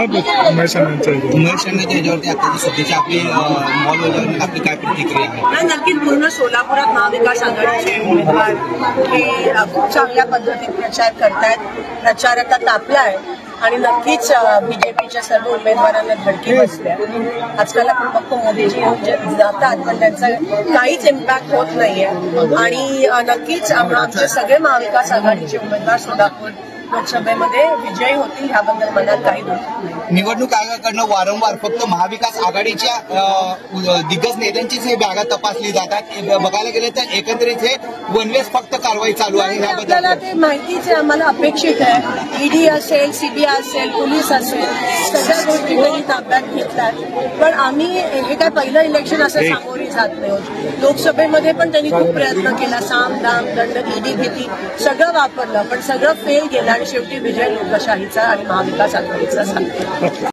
उमेश अण्णांच्या ह्याच्यावरती आता सध्याची आपली मॉलवर आपली काय प्रतिक्रिया आहे? नक्कीच पूर्ण सोलापुरात महाविकास आघाडीचे उमेदवार हे खूप चांगल्या पद्धतीत प्रचार करतायत. प्रचार आता तापलाय आणि नक्कीच बीजेपीच्या सर्व उमेदवारांना धडकी बसल्या. आजकाल आपण बघतो मोदीजी जातात पण त्यांचा काहीच इम्पॅक्ट होत नाहीये आणि नक्कीच आमचे सगळे महाविकास आघाडीचे उमेदवार सोलापूर लोकसभेमध्ये विजयी होतील ह्याबद्दल मनात काही नाही. निवडणूक आयोगाकडनं वारंवार फक्त महाविकास आघाडीच्या दिग्गज नेत्यांचीच हे बॅगा तपासली जातात. बघायला गेले तर एकंदरीत हे वनवेज फक्त कारवाई चालू आहे. आपल्याला ते माहितीच आहे, आम्हाला अपेक्षित आहे. ईडी असेल, सीबीआय असेल, पोलीस असेल, सगळ्या गोष्टी त्यांनी ताब्यात घेतल्यात. पण आम्ही हे काय पहिलं इलेक्शन असं सामोरे जात नाही. लोकसभेमध्ये पण त्यांनी खूप प्रयत्न केला. साम दाम दंड, ईडी भीती सगळं वापरलं पण सगळं फेल गेलं आणि शेवटी विजय लोकशाहीचा आणि महाविकास आघाडीचा झाला.